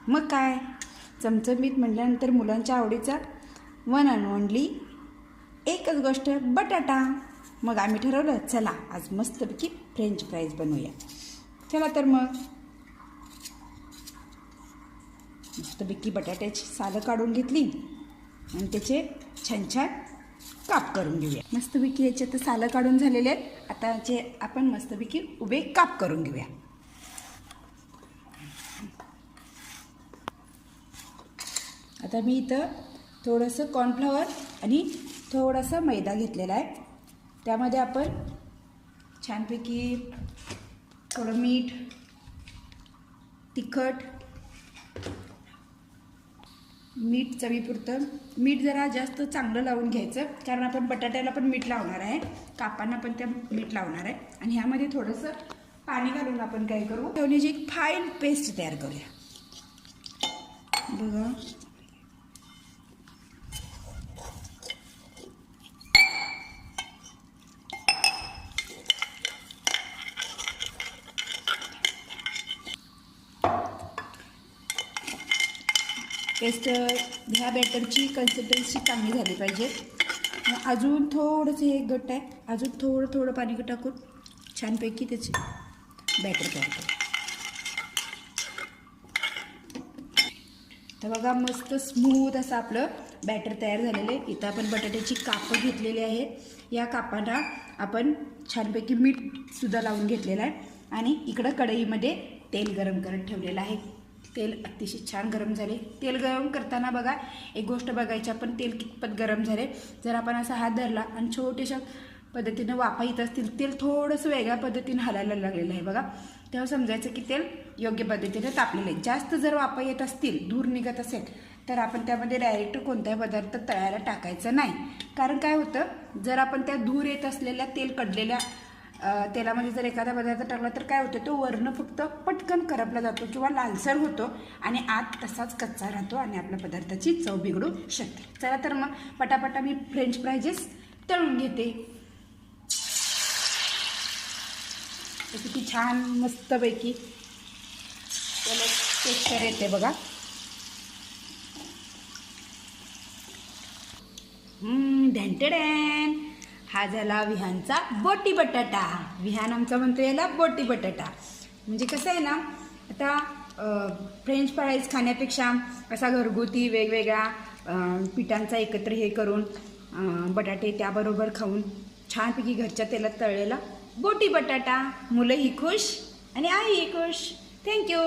मग काय चमचमीत म्हटल्यानंतर मुलांच्या आवडीचा वन अँड ओनली एकच गोष्ट बटाटा. मग आम्ही ठरवलं चला आज मस्तपैकी फ्रेंच फ्राईज बनवूया. चला तर मग मस्तपैकी बटाट्याची सालं काढून घेतली आणि त्याचे छान छान काप करून घेऊया. मस्तपैकी याचे तर सालं काढून झालेले आहेत. आता जे आपण मस्तपैकी उभे काप करून घेऊया. आता मी इथं थोडंसं कॉर्नफ्लॉवर आणि थोडासा मैदा घेतलेला आहे. त्यामध्ये आपण छानपैकी थोडं मीठ, तिखट, मीठ चवीपुरतं. मीठ जरा जास्त चांगलं लावून घ्यायचं कारण आपण बटाट्याला पण मीठ लावणार आहे, कापांना पण त्या मीठ लावणार आहे. आणि ह्यामध्ये थोडंसं पाणी घालून आपण काय करू ठेवण्याची एक फाईन पेस्ट तयार करूया. बघा पेस्ट ह्या बॅटरची कन्सिस्टन्सी चांगली झाली पाहिजे. अजून थोडंसं हे घट्ट आहे, अजून थोडं पाणी टाकून छानपैकी त्याचे बॅटर तयार करू. तर बघा मस्त स्मूथ असं आपलं बॅटर तयार झालेलं आहे. इथं आपण बटाट्याची कापं घेतलेली आहेत. या कापांना आपण छानपैकी मीठसुद्धा लावून घेतलेलं आहे. आणि इकडं कढईमध्ये तेल गरम करत ठेवलेलं आहे. तेल अतिशय छान गरम झाले. तेल गरम करताना बघा एक गोष्ट बघायची आपण तेल कितपत गरम झाले. जर आपण असा हात धरला आणि छोट्याशा पद्धतीनं वाफा येत असतील, तेल थोडंसं वेगळ्या पद्धतीनं हलायला लागलेलं आहे बघा, तेव्हा समजायचं की तेल योग्य पद्धतीने तापलेलं आहे. जास्त जर वाफा येत असतील, धूर निघत असेल तर आपण त्यामध्ये डायरेक्ट कोणताही पदार्थ तळायला टाकायचं नाही. कारण काय होतं जर आपण त्या धूर येत असलेल्या तेल कडलेल्या तेलामध्ये जर एखादा पदार्थ टाकला तर काय होतं तो वर्ण फक्त पटकन करपला जातो किंवा लालसर होतो आणि आत तसाच कच्चा राहतो आणि आपल्या पदार्थाची चव बिघडू शकते. चला तर मग पटापटा मी फ्रेंच फ्राईजेस तळून घेते. किती छान मस्तपैकी त्याला टेक्स्चर येते बघा. ढॅन्टेडॅन हा झाला विहानचा बोटी बटाटा. विहान आमचा म्हणतो याला बोटी बटाटा. म्हणजे कसं आहे ना, आता फ्रेंच फ्राईज खाण्यापेक्षा असा घरगुती वेगवेगळ्या पिठांचा एकत्र हे करून बटाटे त्याबरोबर खाऊन छानपैकी घरच्या तेलात तळलेला बोटी बटाटा. मुलंही खुश आणि आईही खुश. थँक्यू.